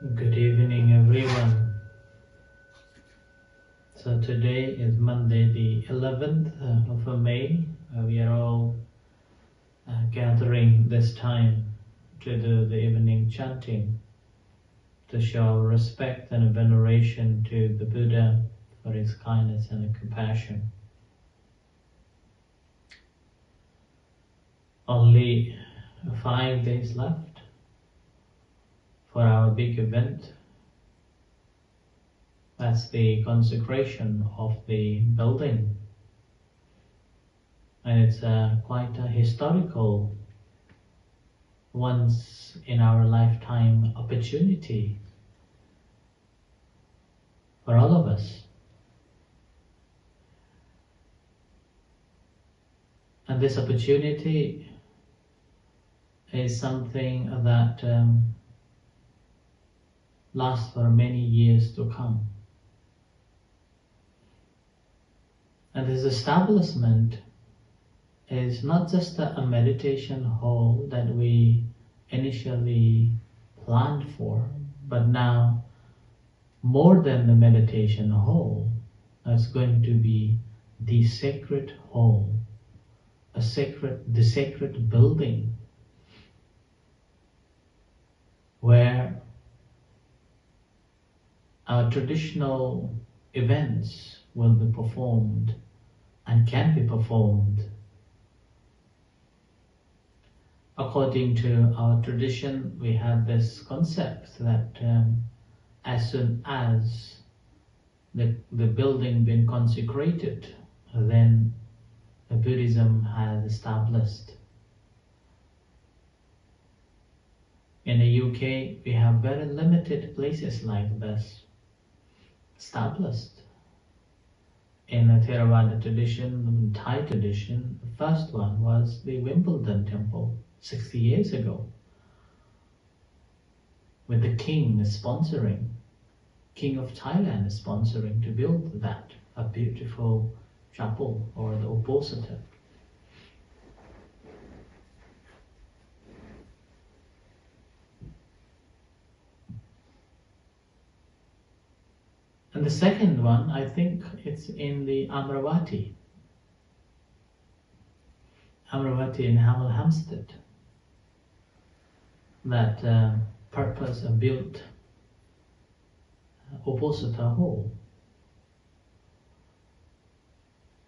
Good evening, everyone. So today is Monday, the 11th of May. We are all gathering this time to do the evening chanting to show respect and veneration to the Buddha for his kindness and compassion. Only 5 days left for our big event. That's the consecration of the building. And it's quite a historical, once in our lifetime opportunity for all of us. And this opportunity is something that lasts for many years to come. And this establishment is not just a meditation hall that we initially planned for, but now more than the meditation hall, it's going to be the sacred hall, the sacred building where our traditional events will be performed and can be performed. According to our tradition, we have this concept that as soon as the building been consecrated, then the Buddhism has established. In the UK, we have very limited places like this established. In the Theravada tradition, Thai tradition, the first one was the Wimbledon temple 60 years ago, with the king sponsoring, King of Thailand sponsoring to build that, a beautiful chapel or the Uposatha. And the second one, I think it's in the Amravati in Hemel Hempstead, that purpose built Uposatha Hall.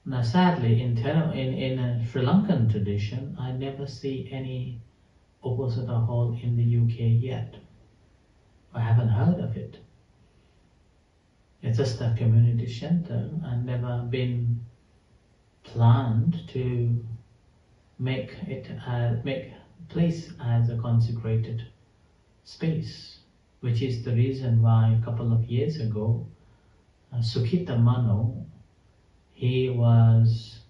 Now sadly, in a Sri Lankan tradition, I never see any Uposatha Hall in the UK yet. I haven't heard of it. It's just a community center and never been planned to make place as a consecrated space, which is the reason why a couple of years ago, Sukhita Mano, he was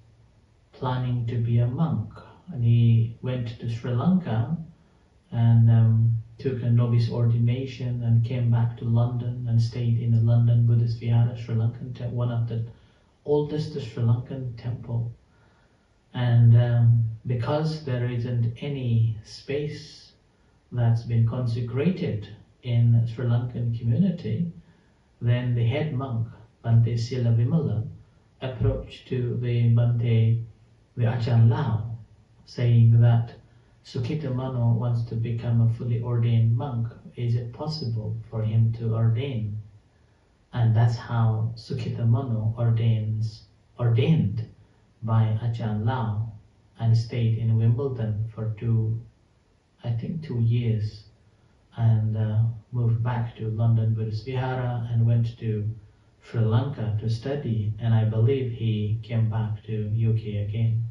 planning to be a monk, and he went to Sri Lanka and took a novice ordination and came back to London and stayed in the London Buddhist Vihara, Sri Lankan, one of the oldest Sri Lankan temple. And because there isn't any space that's been consecrated in Sri Lankan community, then the head monk, Bhante Sila Vimala, approached to the Ajahn Lau, saying that Sukhita Mano wants to become a fully ordained monk. Is it possible for him to ordain? And that's how Sukhita Mano ordained by Ajahn Lau and stayed in Wimbledon for 2 years, and moved back to London Buddhist Vihara and went to Sri Lanka to study, and I believe he came back to UK again.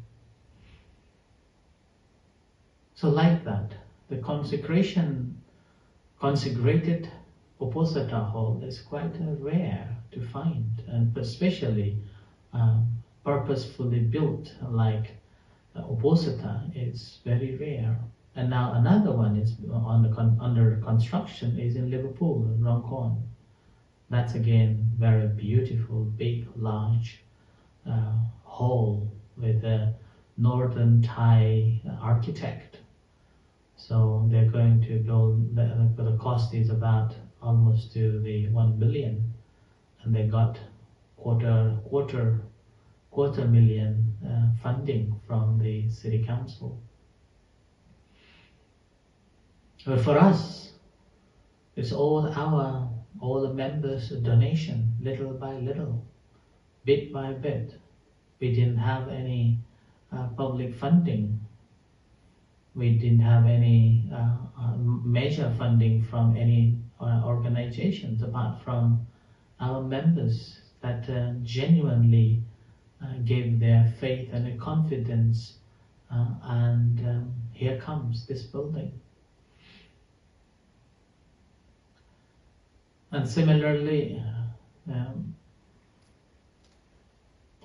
So like that, the consecrated Uposatha hall is quite rare to find, and especially purposefully built like Uposatha is very rare. And now another one is under construction is in Liverpool, Runcorn. That's again very beautiful, big, large hall with a northern Thai architect. So they're going to build, the cost is about almost to the 1 billion, and they got quarter million funding from the city council. But for us, it's all the members' donation, little by little, bit by bit. We didn't have any public funding. We didn't have any major funding from any organizations apart from our members that genuinely gave their faith and confidence, and here comes this building. And similarly,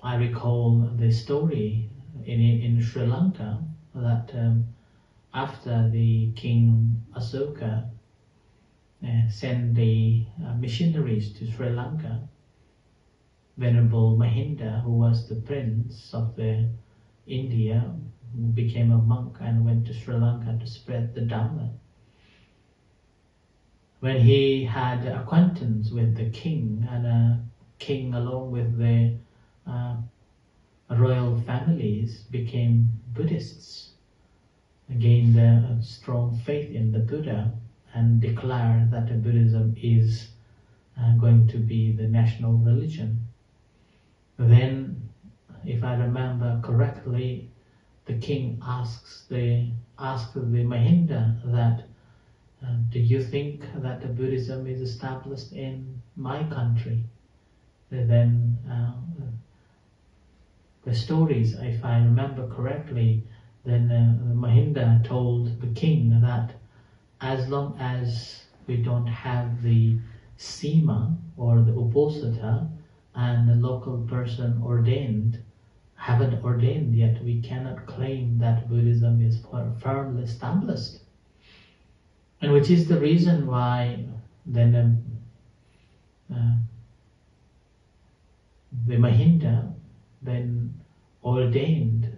I recall the story in Sri Lanka that after the King Asoka sent the missionaries to Sri Lanka, Venerable Mahinda, who was the prince of the India, became a monk and went to Sri Lanka to spread the Dhamma. When he had acquaintance with the king, and a king along with the royal families became Buddhists, gained a strong faith in the Buddha, and declared that Buddhism is going to be the national religion. Then, if I remember correctly, the king asked the Mahinda that, do you think that Buddhism is established in my country? Then the stories, if I remember correctly, then Mahinda told the king that as long as we don't have the Sima or the Uposatha and the local person haven't ordained yet, we cannot claim that Buddhism is firmly established. And which is the reason why then the Mahinda then ordained,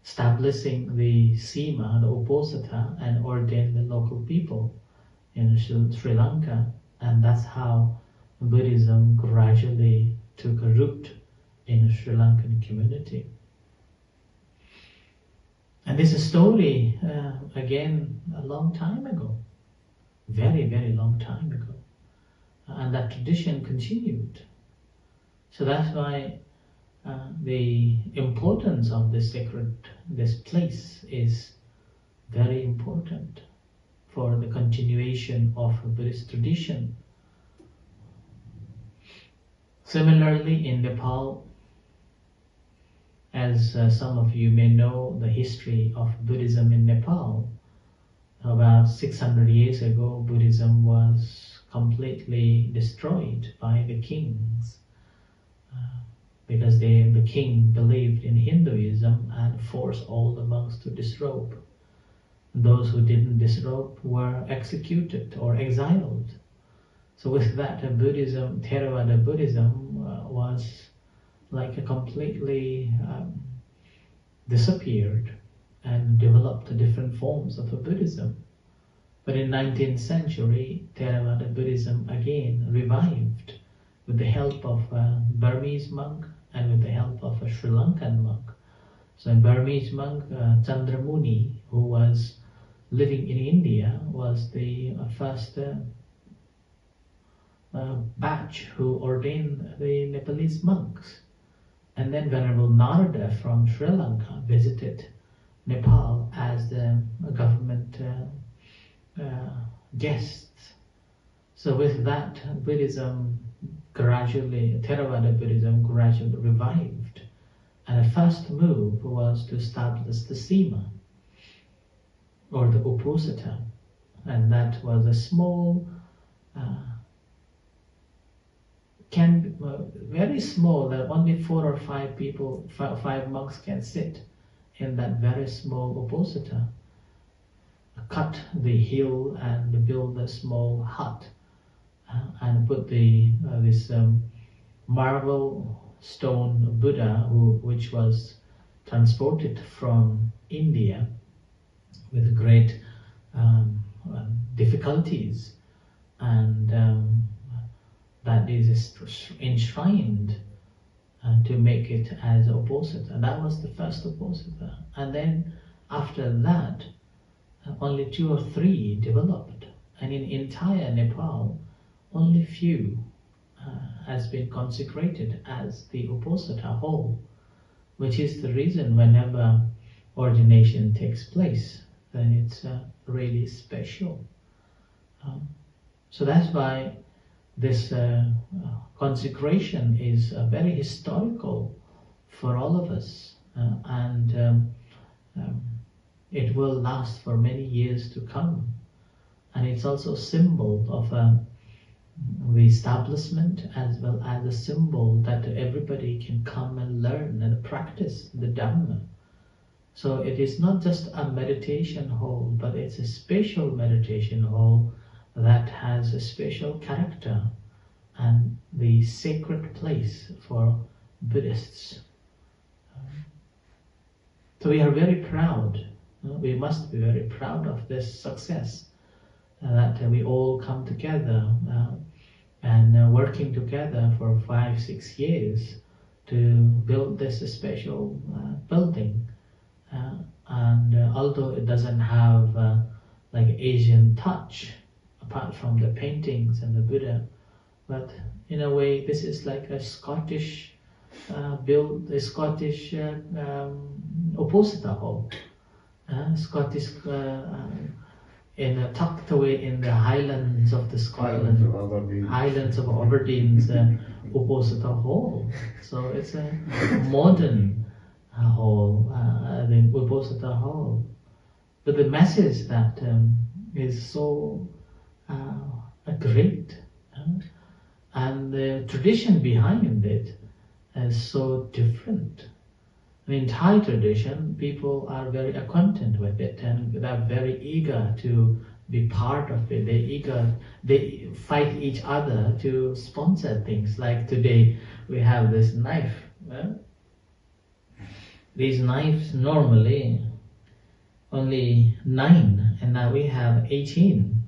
establishing the Sima, the Uposatha, and ordained the local people in Sri Lanka. And that's how Buddhism gradually took a root in the Sri Lankan community. And this is a story, again, a long time ago, very, very long time ago. And that tradition continued. So that's why the importance of this place is very important for the continuation of a Buddhist tradition. Similarly, in Nepal, as some of you may know the history of Buddhism in Nepal, about 600 years ago, Buddhism was completely destroyed by the kings because the king believed in Hinduism and forced all the monks to disrobe. Those who didn't disrobe were executed or exiled. So with that, Buddhism, Theravada Buddhism, was like a completely disappeared and developed different forms of a Buddhism. But in 19th century, Theravada Buddhism again revived with the help of a Burmese monk and with the help of a Sri Lankan monk. So a Burmese monk, Chandramuni, who was living in India, was the first batch who ordained the Nepalese monks. And then Venerable Narada from Sri Lanka visited Nepal as the government guest. So with that, Buddhism gradually, Theravada Buddhism gradually revived. And the first move was to establish the Sima, or the Uposatha. And that was a small, very small, that only 4 or 5 people, 5 monks can sit in that very small Uposatha. Cut the hill and build a small hut and put this marble stone Buddha, which was transported from India with great difficulties, is enshrined to make it as Uposatha. That was the first Uposatha. And then after that, only 2 or 3 developed. And in entire Nepal, only few has been consecrated as the Uposatha whole, which is the reason whenever ordination takes place, then it's really special. So that's why this consecration is very historical for all of us, and it will last for many years to come. And it's also a symbol of the establishment, as well as a symbol that everybody can come and learn and practice the Dhamma. So it is not just a meditation hall, but it's a special meditation hall that has a special character and the sacred place for Buddhists. So we are very proud. We must be very proud of this success, that we all come together and working together for 5-6 years to build this special building. And although it doesn't have like Asian touch, apart from the paintings and the Buddha, but in a way this is like a Scottish Uposatha hall, Scottish tucked away in the Highlands of the Scotland, Highlands of Aberdeen's Uposatha hall. So it's a modern hall, the Uposatha hall. But the message that is so great, and the tradition behind it is so different. In Thai tradition, people are very acquainted with it and they're very eager to be part of it. They fight each other to sponsor things. Like today, we have this knife. These knives normally only 9, and now we have 18.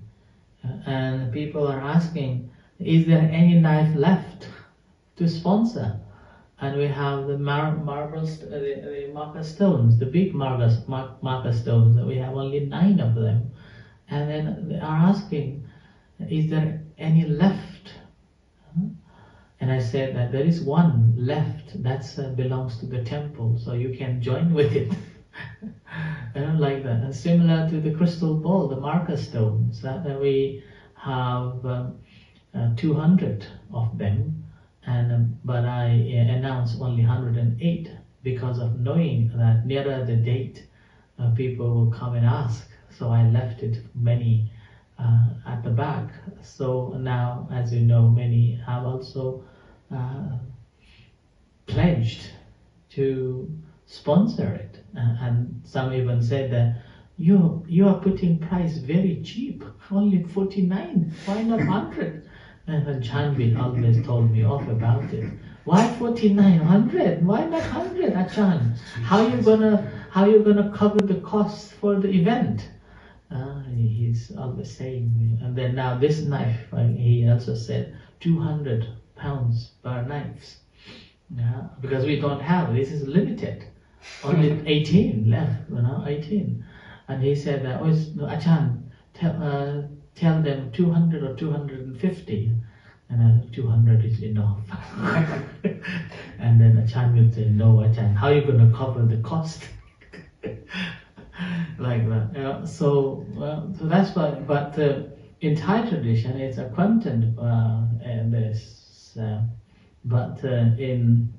And people are asking, is there any knife left to sponsor? And we have the marbles, the marker stones, the big marker stones. We have only 9 of them. And then they are asking, is there any left? And I said that there is one left that belongs to the temple, so you can join with it. Like that. And similar to the crystal ball, the marker stones, that we have 200 of them. But I announced only 108 because of knowing that nearer the date people will come and ask. So I left it many at the back. So now, as you know, many have also pledged to sponsor it. And some even said that you are putting price very cheap, only 49, why not 100? And Chanbin always told me off about it. Why 49, 100? Why not 100, Achan? How you gonna cover the cost for the event? He's always saying. And then now this knife, he also said 200 pounds per knife. Yeah, because we don't have. This is limited. Only 18 left. 18. And he said, Achan, tell them 200 or 250, and 200 is enough. And then Achan will say, no, Achan, how are you going to cover the cost? Like that. So that's why. But in Thai tradition, it's a content and this. But in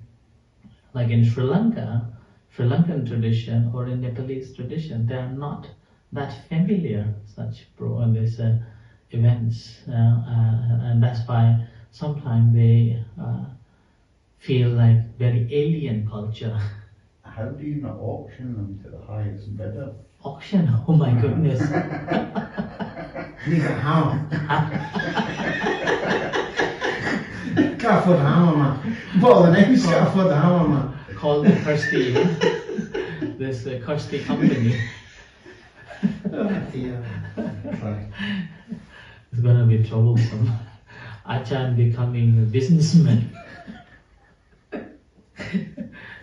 Sri Lanka, Sri Lankan tradition or in Nepalese tradition, they are not that familiar such these events, and that's why sometimes they feel like very alien culture. How do you not auction them to the highest bidder? Auction? Oh my goodness! How? Can't afford the hammer, man. Bottle the names, can't afford the hammer, man. Call the Kirsty, this Kirsty company. Yeah. It's gonna be troublesome. Achan becoming a businessman.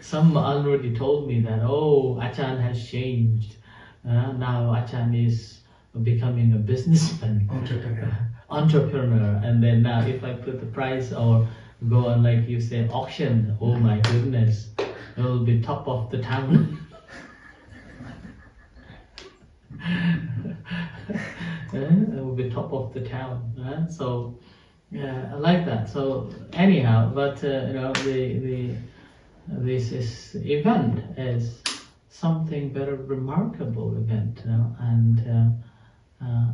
Some already told me that, oh, Achan has changed. Now Achan is becoming a businessman, entrepreneur. And then now if I put the price or go on, like you say, auction, oh my goodness, it will be top of the town. It will be top of the town. So yeah, I like that. So anyhow, but this event is something very remarkable event, and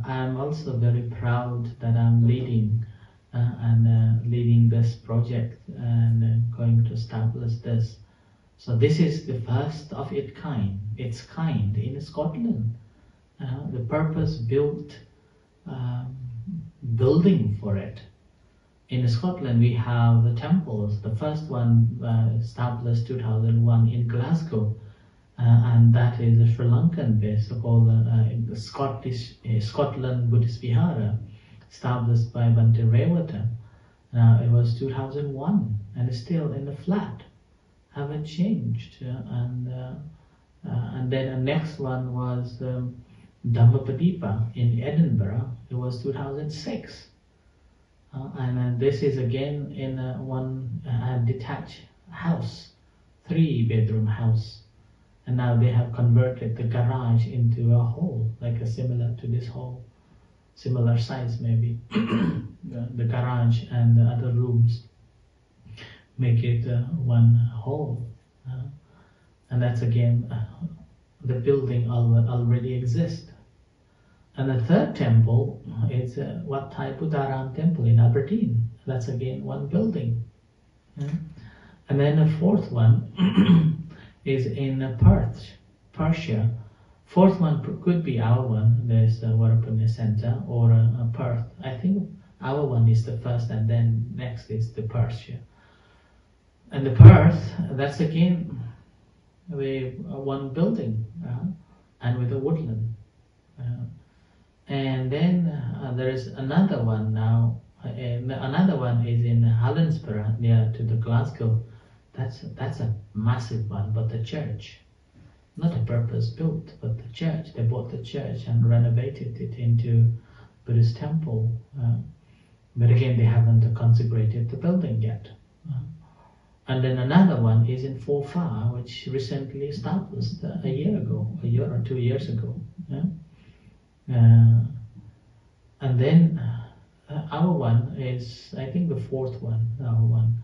I'm also very proud that I'm leading leading this project and going to establish this. So this is the first of its kind in Scotland. The purpose-built building for it. In Scotland, we have the temples. The first one established 2001 in Glasgow, and that is a Sri Lankan base called the Scotland Buddhist Vihara, established by Bhante Rewata. It was 2001, and it's still in the flat, haven't changed. And then the next one was Dhammapadipa in Edinburgh. It was 2006. And this is again in one detached house, 3-bedroom house. And now they have converted the garage into a hall, like a similar to this hall, similar size maybe. The garage and the other rooms make it one hall. And that's again, the building already exists. And the third temple is Wat Thai Buddharam Temple in Aberdeen. That's again one building. And then the fourth one is in Perth, Persia. Fourth one could be our one. There's Warapuni Center or Perth. I think our one is the first, and then next is the Persia. And the Perth, that's again one building and with a woodland. And then there is another one now. Another one is in Helensburgh, near to the Glasgow. That's a massive one, but the church, not a purpose-built, but the church. They bought the church and renovated it into Buddhist temple. But again, they haven't consecrated the building yet. And then another one is in Forfar, which recently established a year or 2 years ago. And then our one is, I think, the fourth one. Our one.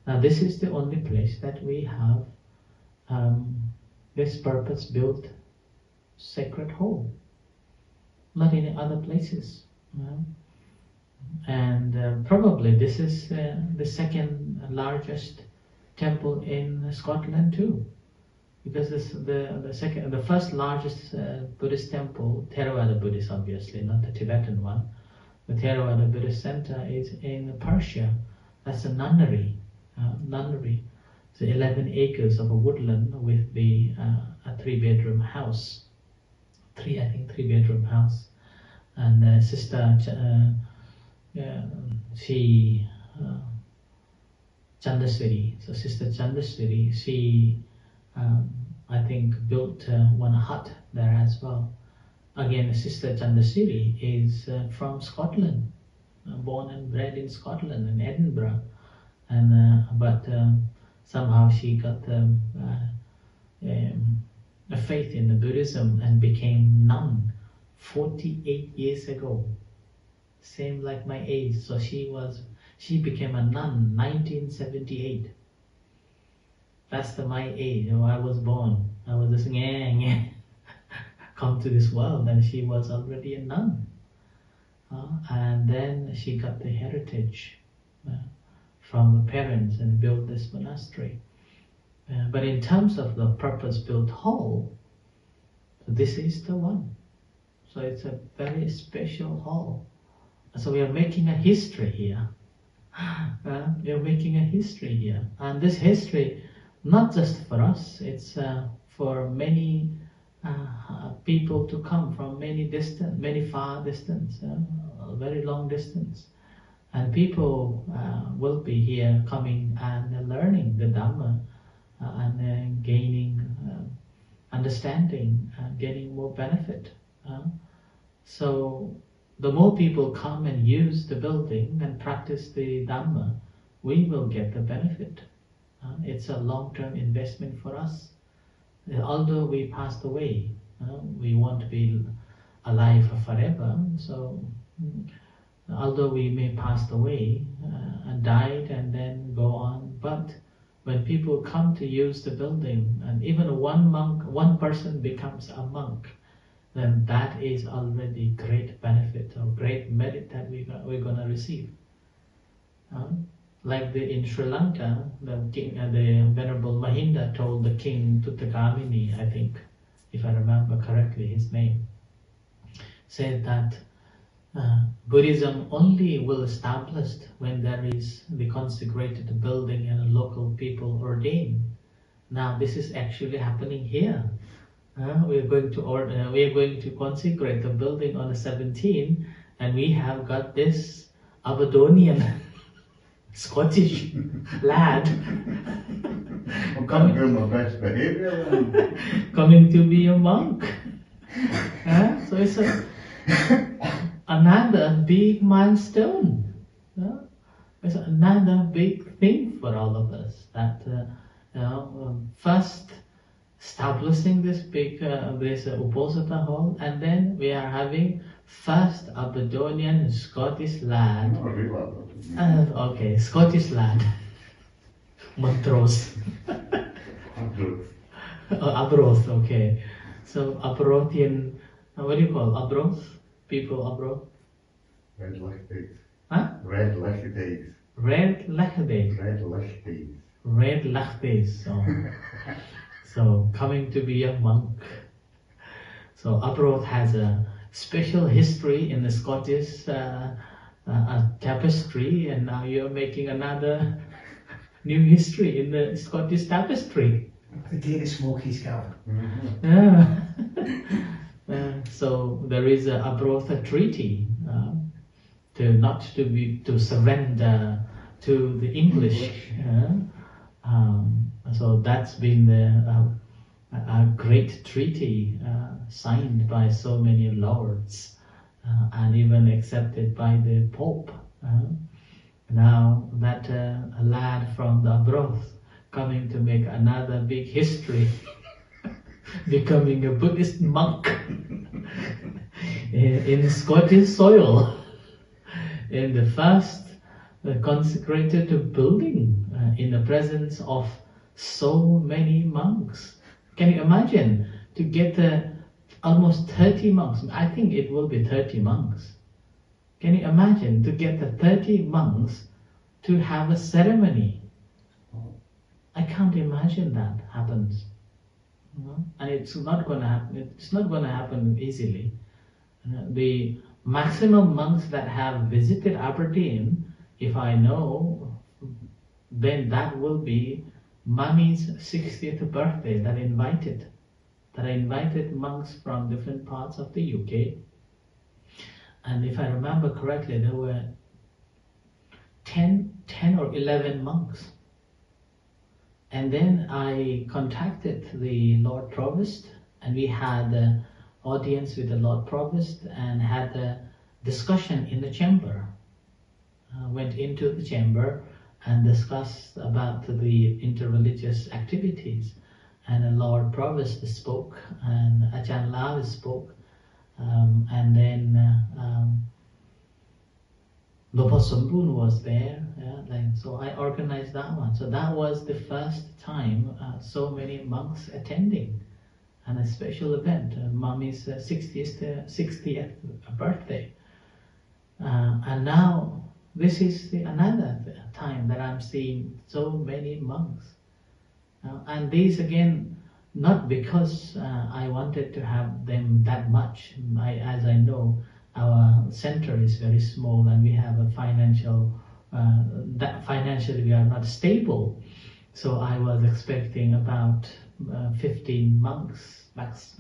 Now this is the only place that we have this purpose-built sacred hall. Not in other places. And probably this is the second largest temple in Scotland too. Because the first largest Buddhist temple, Theravada Buddhist obviously, not the Tibetan one, the Theravada Buddhist center is in Persia. That's a nunnery. It's 11 acres of a woodland with a 3-bedroom house. 3-bedroom house. And Sister Chandaswari. So Sister Chandaswari, she I think built one hut there as well. Again, Sister Chandaswari is from Scotland, born and bred in Scotland, in Edinburgh, and but somehow she got a faith in the Buddhism and became nun 48 years ago. Same like my age. So she became a nun 1978. That's my age. I was born. I was just come to this world, and she was already a nun. And then she got the heritage from the parents and built this monastery. But in terms of the purpose-built hall, this is the one. So it's a very special hall. So we are making a history here. We are making a history here. And this history, not just for us, it's for many people to come from many far distance, very long distance. and people will be here coming and learning the Dhamma and gaining understanding and getting more benefit. So the more people come and use the building and practice the Dhamma, we will get the benefit. It's a long-term investment for us. Although we passed away, we won't be alive forever. So although we may pass away and died and then go on, but when people come to use the building, and even one person becomes a monk, then that is already great benefit or great merit that we're going to receive. Like in Sri Lanka, the Venerable Mahinda told the king Tuttakamini, I think, if I remember correctly his name, said that Buddhism only will establish when there is the consecrated building and a local people ordained. Now this is actually happening here. We are going to consecrate the building on the 17th, and we have got this Aberdonian Scottish lad I'm going to do my best behaviour then. coming to be a monk. So it's another big milestone. It's another big thing for all of us. That first establishing this big this Uposatha hall, and then we are having first Aberdonian Scottish lad. Not really. Okay, Scottish lad. Montrose. Abroth, okay. So Abrothian, what do you call Abroth? People Abroth? Red Lechdays. Huh? Red Lechdays. Red Lechdays. Red Lechdays. Red Lechdays. So coming to be a monk. So Abroth has a special history in the Scottish tapestry, and now you're making another new history in the Scottish tapestry. The day the smokies go. So there is a Abrotha treaty to surrender to the English. So that's been a great treaty signed by so many lords and even accepted by the Pope. Now that a lad from the Abroth coming to make another big history, becoming a Buddhist monk in Scottish soil, in the first consecrated building in the presence of so many monks. Can you imagine to get almost 30 monks? I think it will be 30 monks. Can you imagine to get the 30 monks to have a ceremony? I can't imagine that happens. And it's not going to happen. It's not going to happen easily. The maximum monks that have visited Aberdeen, if I know, then that will be Mummy's 60th birthday that I invited monks from different parts of the UK. And if I remember correctly, there were 10 or 11 monks. And then I contacted the Lord Provost, and we had an audience with the Lord Provost and had a discussion in the chamber. Went into the chamber and discussed about the interreligious activities. And the Lord Provost spoke, and Ajahn Lal spoke, and then Lopo Sambun was there. So I organized that one. So that was the first time so many monks attending, and a special event, Mummy's 60th birthday. And now this is another time that I'm seeing so many monks. And these again, not because I wanted to have them that much. As I know, our center is very small, and we have a financially we are not stable. So I was expecting about 15 monks max.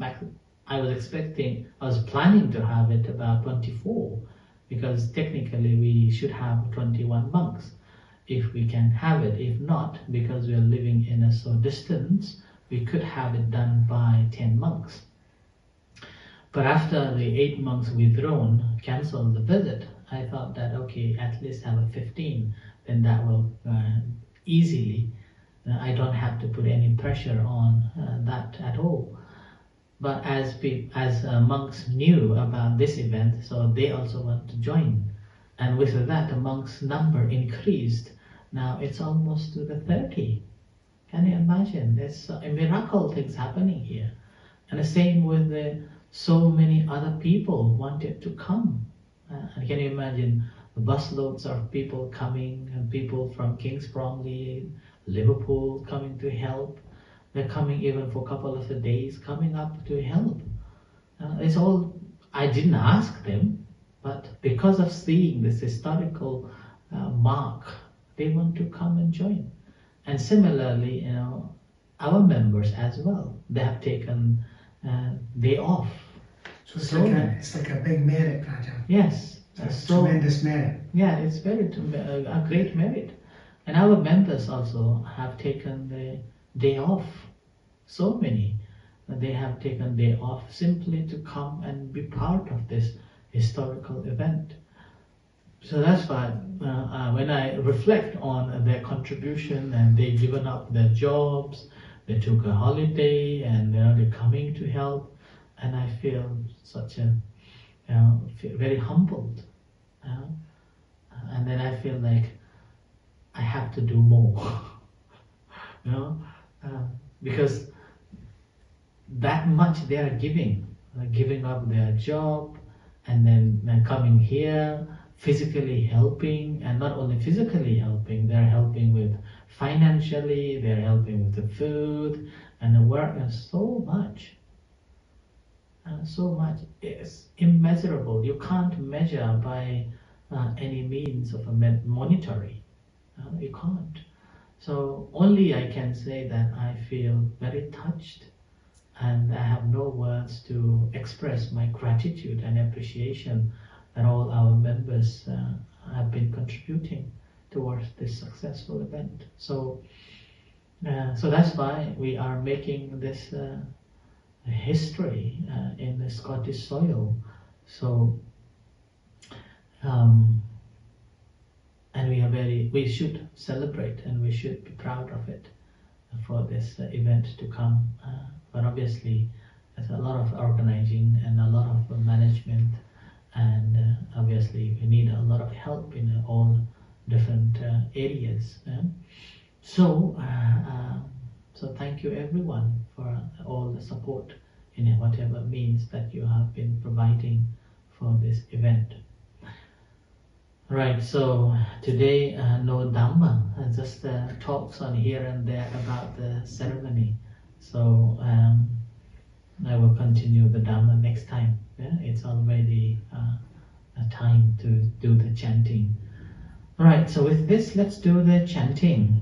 I was planning to have it about 24, because technically we should have 21 monks if we can have it. If not, because we are living in a so distance, we could have it done by 10 monks. But after the 8 monks withdrawn, cancelled the visit, I thought that okay, at least have a 15, then that will easily, I don't have to put any pressure on that at all. But as monks knew about this event, so they also want to join. And with that, the monks' number increased. Now it's almost to the 30. Can you imagine? There's a miracle things happening here. And the same with so many other people wanted to come. And can you imagine the busloads of people coming, and people from Kings Bromley, Liverpool coming to help. They're coming even for a couple of days, coming up to help. It's all, I didn't ask them, but because of seeing this historical mark, they want to come and join. And similarly, our members as well, they have taken day off. So it's like a big merit, Ajahn. Yes. It's tremendous merit. Yeah, it's a great merit. And our members also have taken the day off. So many. They have taken day off simply to come and be part of this historical event. So that's why when I reflect on their contribution, and they've given up their jobs, they took a holiday, and they're coming to help, and I feel such a, feel very humbled. And then I feel like I have to do more, because that much they are giving up their job, and then coming here, physically helping, and not only physically helping, they're helping with financially, they're helping with the food and the work, and so much. So much is immeasurable. You can't measure by any means of a monetary. You can't. So only I can say that I feel very touched, and I have no words to express my gratitude and appreciation that all our members have been contributing towards this successful event. So that's why we are making this history in the Scottish soil. So and we should celebrate, and we should be proud of it for this event to come. But obviously, there's a lot of organizing and a lot of management, and obviously we need a lot of help in all different areas. So thank you everyone for all the support in whatever means that you have been providing for this event. Right, so today no Dhamma, just talks on here and there about the ceremony. So I will continue the Dhamma next time. Yeah? It's already a time to do the chanting. Alright, so with this, let's do the chanting.